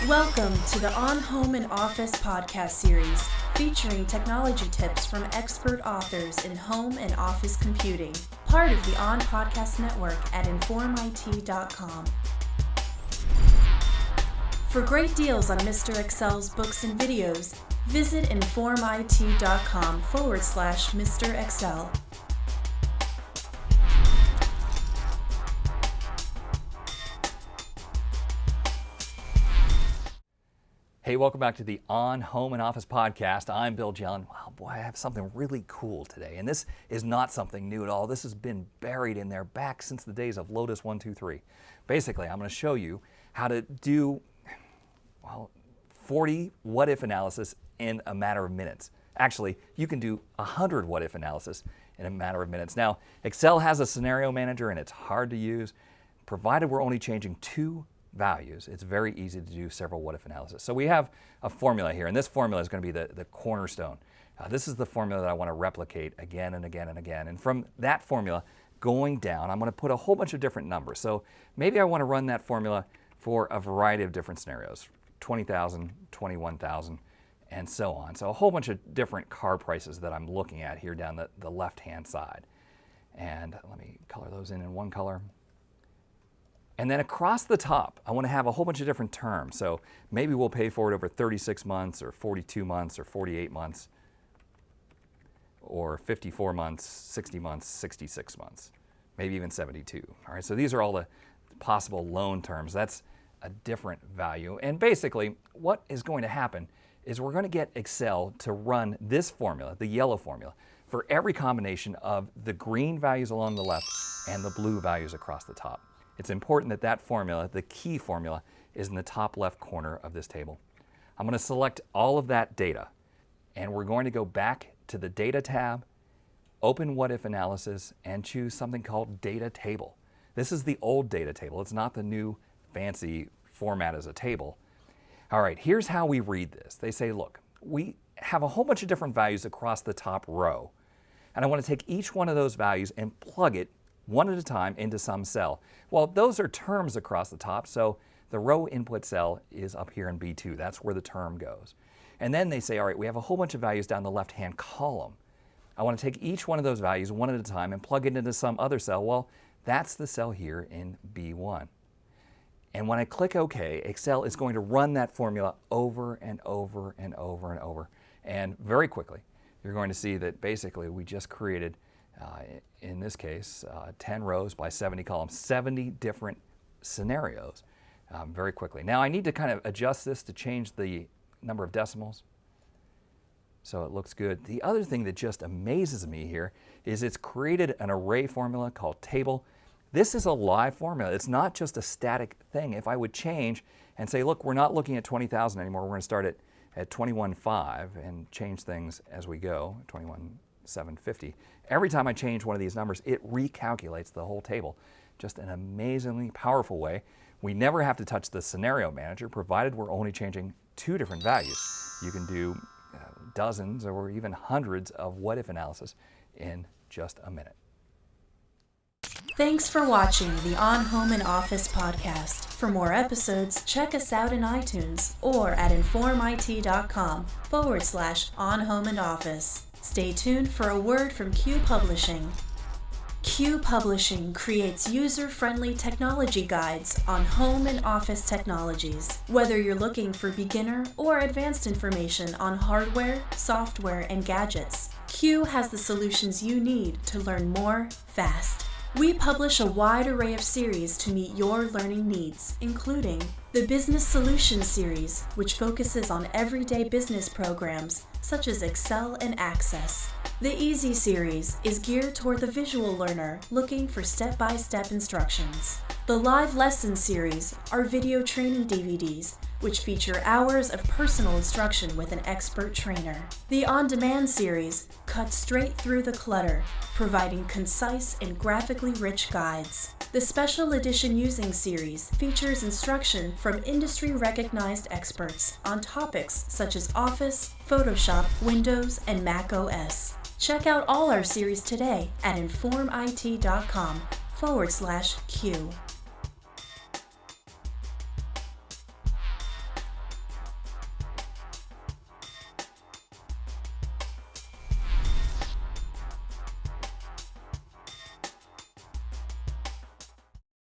Welcome to the On Home and Office podcast series, featuring technology tips from expert authors in home and office computing, part of the On Podcast Network at informit.com. For great deals on Mr. Excel's books and videos, visit informit.com/Mr. Excel. Hey, welcome back to the On Home and Office podcast. I'm Bill Jelen. Wow, boy, I have something really cool today. And this is not something new at all. This has been buried in there back since the days of Lotus 123. Basically, I'm going to show you how to do, 40 what-if analysis in a matter of minutes. Actually, you can do 100 what-if analysis in a matter of minutes. Now, Excel has a scenario manager and it's hard to use. Provided we're only changing two values, it's very easy to do several what-if analysis. So we have a formula here, and this formula is going to be the cornerstone. This is the formula that I want to replicate again and again and again. And from that formula, going down, I'm going to put a whole bunch of different numbers. So maybe I want to run that formula for a variety of different scenarios, 20,000, 21,000, and so on. So a whole bunch of different car prices that I'm looking at here down the left-hand side. And let me color those in one color. And then across the top, I want to have a whole bunch of different terms. So maybe we'll pay for it over 36 months or 42 months or 48 months or 54 months, 60 months, 66 months, maybe even 72. All right, so these are all the possible loan terms. That's a different value. And basically, what is going to happen is we're going to get Excel to run this formula, the yellow formula, for every combination of the green values along the left and the blue values across the top. It's important that that formula, the key formula, is in the top left corner of this table. I'm going to select all of that data, and we're going to go back to the Data tab, open What If Analysis, and choose something called Data Table. This is the old data table. It's not the new fancy format as a table. All right, here's how we read this. They say, look, we have a whole bunch of different values across the top row, and I want to take each one of those values and plug it one at a time into some cell. Well, those are terms across the top, so the row input cell is up here in B2. That's where the term goes. And then they say, all right, we have a whole bunch of values down the left-hand column. I want to take each one of those values one at a time and plug it into some other cell. Well, that's the cell here in B1. And when I click OK, Excel is going to run that formula over and over and over and over. And very quickly, you're going to see that basically we just created in this case, 10 rows by 70 columns, 70 different scenarios very quickly. Now I need to kind of adjust this to change the number of decimals so it looks good. The other thing that just amazes me here is it's created an array formula called table. This is a live formula. It's not just a static thing. If I would change and say, look, we're not looking at 20,000 anymore, we're going to start at 21.5 and change things as we go, 21,750. Every time I change one of these numbers, it recalculates the whole table. Just an amazingly powerful way. We never have to touch the scenario manager, provided we're only changing two different values. You can do dozens or even hundreds of what-if analysis in just a minute. Things for watching the On Home and Office podcast. For more episodes, check us out in iTunes or at informit.com/On Home and Office. Stay tuned for a word from Q Publishing. Q Publishing creates user-friendly technology guides on home and office technologies. Whether you're looking for beginner or advanced information on hardware, software, and gadgets, Q has the solutions you need to learn more fast. We publish a wide array of series to meet your learning needs, including the Business Solutions series, which focuses on everyday business programs such as Excel and Access. The Easy series is geared toward the visual learner looking for step-by-step instructions. The Live Lesson series are video training DVDs, which feature hours of personal instruction with an expert trainer. The On Demand series cuts straight through the clutter, providing concise and graphically rich guides. The Special Edition Using series features instruction from industry-recognized experts on topics such as Office, Photoshop, Windows, and Mac OS. Check out all our series today at informit.com/Q.